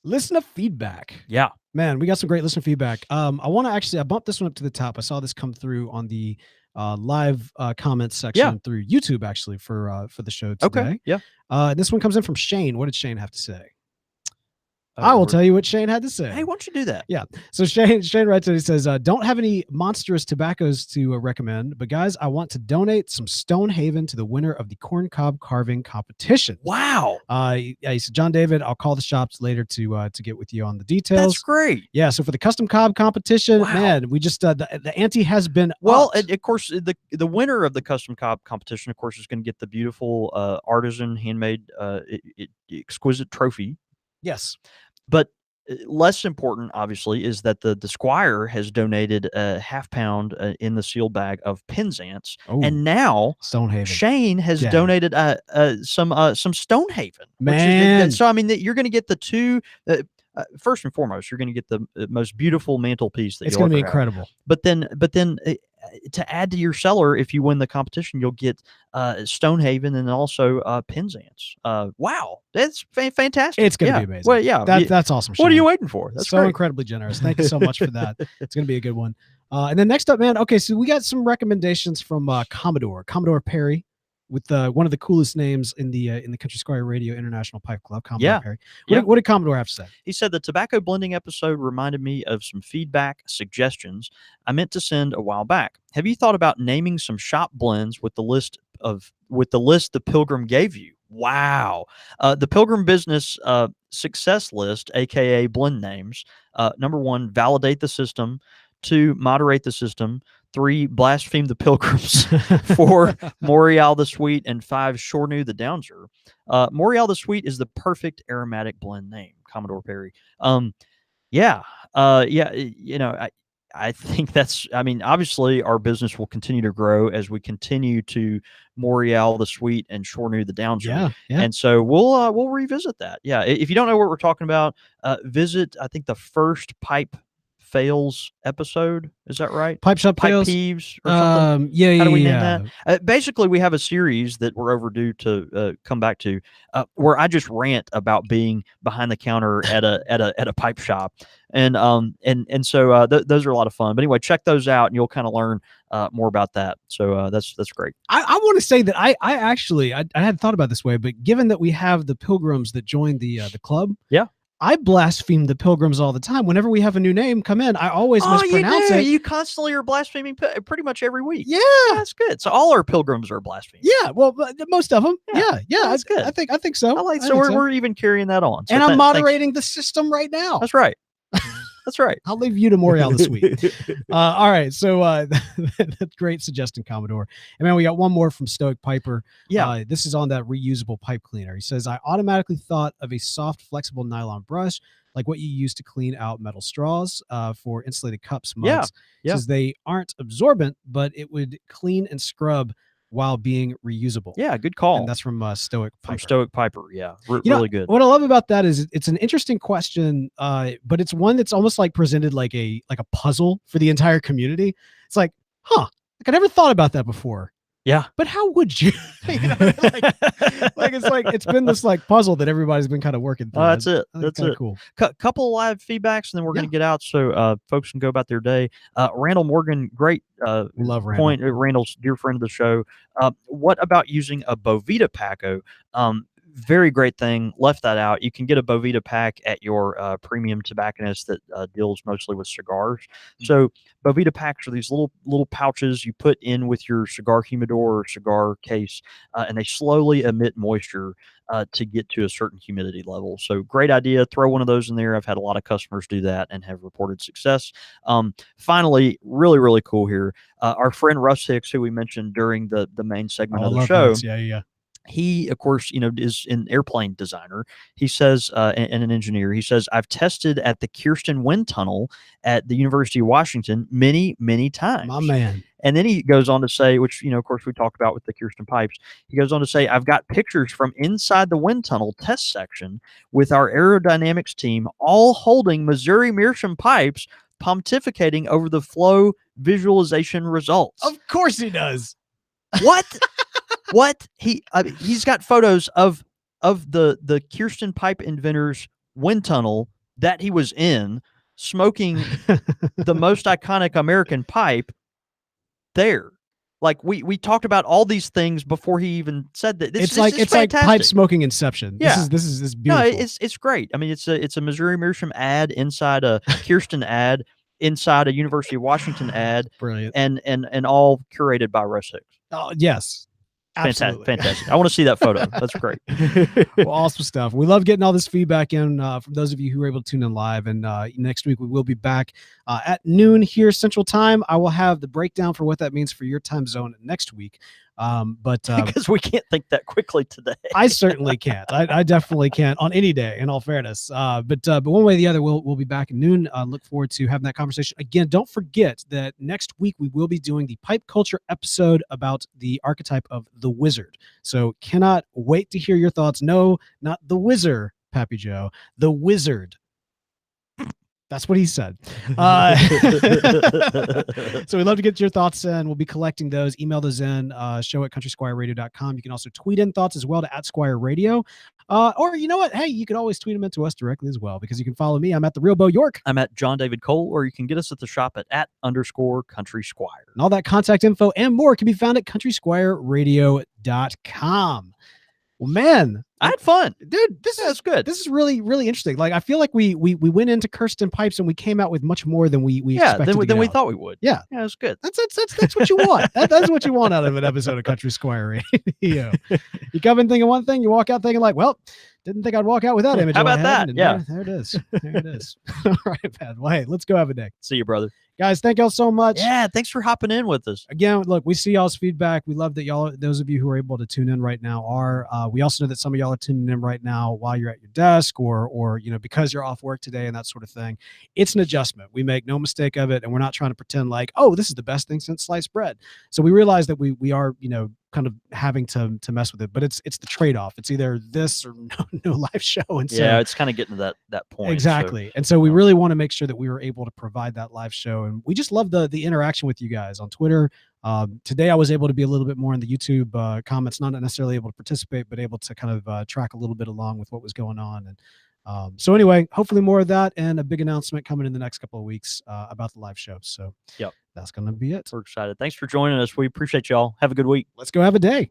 Listener feedback. Yeah. Man, we got some great listener feedback. I bumped this one up to the top. I saw this come through on the live comments section through YouTube, actually, for the show today. Okay. Yeah. This one comes in from Shane. What did Shane have to say? I will tell you what Shane had to say. Hey, why don't you do that? Yeah. So Shane writes in, he says, don't have any monstrous tobaccos to recommend, but guys, I want to donate some Stonehaven to the winner of the corncob carving competition. Wow. He said, John David, I'll call the shops later to get with you on the details. That's great. Yeah. So for the custom cob competition, man, we just, the ante has been and of course, the winner of the custom cob competition, of course, is going to get the beautiful artisan handmade exquisite trophy. Yes. But less important, obviously, is that the Squire has donated a half pound in the sealed bag of Penzance, and now Stonehaven. Shane has donated some Stonehaven. Man, so I mean, you're going to get the two. First and foremost, you're going to get the most beautiful mantelpiece that it's going to be incredible. But then to add to your cellar, if you win the competition, you'll get Stonehaven and also Penzance. Wow, that's fantastic! It's going to be amazing. Well, yeah, that's awesome. Shane. What are you waiting for? That's so great. Incredibly generous. Thank you so much for that. It's going to be a good one. And then next up, man. Okay, so we got some recommendations from Commodore Perry, with one of the coolest names in the Country Squire Radio International Pipe Club, Commodore Perry. What did Commodore have to say? He said the tobacco blending episode reminded me of some feedback suggestions I meant to send a while back. Have you thought about naming some shop blends with the list the Pilgrim gave you? Wow. The Pilgrim Business success list, aka blend names. Number 1, validate the system. 2, moderate the system. 3, blaspheme the Pilgrims. 4, Morial the Sweet. And 5, Shornu the Downser. Morial the Sweet is the perfect aromatic blend name, Commodore Perry. I think that's, obviously our business will continue to grow as we continue to Morial the Sweet and Shornu the Downser. Yeah. And so we'll revisit that. Yeah. If you don't know what we're talking about, visit, I think, the first Pipe Fails episode. Is that right? Pipe Shop Pipe Fails? Peeves or something? How do we name that? Basically, we have a series that we're overdue to come back to, where I just rant about being behind the counter at a pipe shop, and so those are a lot of fun. But anyway, check those out, and you'll kind of learn more about that. So that's great. I want to say that I actually hadn't thought about it this way, but given that we have the Pilgrims that joined the club, I blaspheme the Pilgrims all the time. Whenever we have a new name come in, I always mispronounce you do. it. You constantly are blaspheming pretty much every week. Yeah, that's good. So all our pilgrims are blaspheming. Yeah, well, most of them. Yeah, that's good. I think so. So we're even carrying that on. So and I'm moderating the system right now. That's right. That's right. I'll leave you to Morial this week. All right. So that's great suggestion, Commodore. And man, we got one more from Stoic Piper. Yeah. This is on that reusable pipe cleaner. He says, I automatically thought of a soft, flexible nylon brush, like what you use to clean out metal straws for insulated cups, mugs. Yeah. Says they aren't absorbent, but it would clean and scrub while being reusable. Yeah, good call. And that's from Stoic Piper. From Stoic Piper, yeah. Really good. What I love about that is it's an interesting question, but it's one that's almost like presented like a puzzle for the entire community. It's like, like I never thought about that before. Yeah. But how would you? It's been this like puzzle that everybody's been kind of working through. That's it. That's it. Cool. Couple of live feedbacks, and then we're going to get out so folks can go about their day. Randall Morgan, great love Randall. point. Randall's dear friend of the show. What about using a Bovita Paco? Very great thing. Left that out. You can get a Bovita pack at your premium tobacconist that deals mostly with cigars. So Bovita packs are these little pouches you put in with your cigar humidor or cigar case, and they slowly emit moisture to get to a certain humidity level. So great idea. Throw one of those in there. I've had a lot of customers do that and have reported success. Finally, really, really cool here. Our friend Russ Hicks, who we mentioned during the main segment of the show. Russ. Yeah. He, of course, is an airplane designer. He says, and an engineer. He says, I've tested at the Kirsten wind tunnel at the University of Washington many, many times. My man. And then he goes on to say, which, of course, we talked about with the Kirsten pipes. He goes on to say, I've got pictures from inside the wind tunnel test section with our aerodynamics team all holding Missouri Meerschaum pipes, pontificating over the flow visualization results. Of course he does. What? What he's got photos of the Kirsten pipe inventor's wind tunnel that he was in, smoking the most iconic American pipe there. Like we talked about all these things before he even said that. It's like pipe smoking inception. Yeah. This is beautiful. No, it's great. I mean, it's a Missouri Meerschaum ad inside a Kirsten ad inside a University of Washington ad. Brilliant. And all curated by Russ Hicks. Oh yes. Absolutely. Fantastic. I want to see that photo. That's great. Well, awesome stuff. We love getting all this feedback in from those of you who are able to tune in live. And next week we will be back at noon here Central Time. I will have the breakdown for what that means for your time zone next week. But because we can't think that quickly today. I certainly can't. I definitely can't on any day, in all fairness. But one way or the other, we'll be back at noon. Look forward to having that conversation. Again, don't forget that next week we will be doing the pipe culture episode about the archetype of the wizard. So cannot wait to hear your thoughts. No, not the wizard, Pappy Joe, the wizard. That's what he said. So we'd love to get your thoughts in. We'll be collecting those. Email those in, show at countrysquireradio.com. You can also tweet in thoughts as well to @SquireRadio. Or you know what? Hey, you can always tweet them into us directly as well, because you can follow me. I'm at the Real Beau York. I'm at John David Cole, or you can get us at the shop at @_Country Squire. And all that contact info and more can be found at countrysquireradio.com. Well, man, I had fun, dude. This is good. This is really, really interesting. Like, I feel like we went into Kirsten pipes and we came out with much more than we expected. Than we thought we would. Yeah, it was good. That's what you want. That's what you want out of an episode of Country Squire Radio. You come in thinking one thing, you walk out thinking like, well, didn't think I'd walk out with that image. How about that? And yeah, there it is. There it is. All right, man. Well, hey, let's go have a day. See you, brother. Guys, thank y'all so much. Yeah, thanks for hopping in with us. Again, look, we see y'all's feedback. We love that those of you who are able to tune in right now are. We also know that some of y'all are tuning in right now while you're at your desk or because you're off work today and that sort of thing. It's an adjustment. We make no mistake of it, and we're not trying to pretend like, oh, this is the best thing since sliced bread. So we realize that we are, kind of having to mess with it, but it's the trade-off. It's either this or no live show. And so, yeah, it's kind of getting to that point. Exactly. So, and so we really want to make sure that we were able to provide that live show. And we just love the interaction with you guys on Twitter. Today I was able to be a little bit more in the YouTube comments, not necessarily able to participate, but able to kind of track a little bit along with what was going on. And so anyway, hopefully more of that, and a big announcement coming in the next couple of weeks about the live show. So yep, that's going to be it. We're excited. Thanks for joining us. We appreciate y'all. Have a good week. Let's go have a day.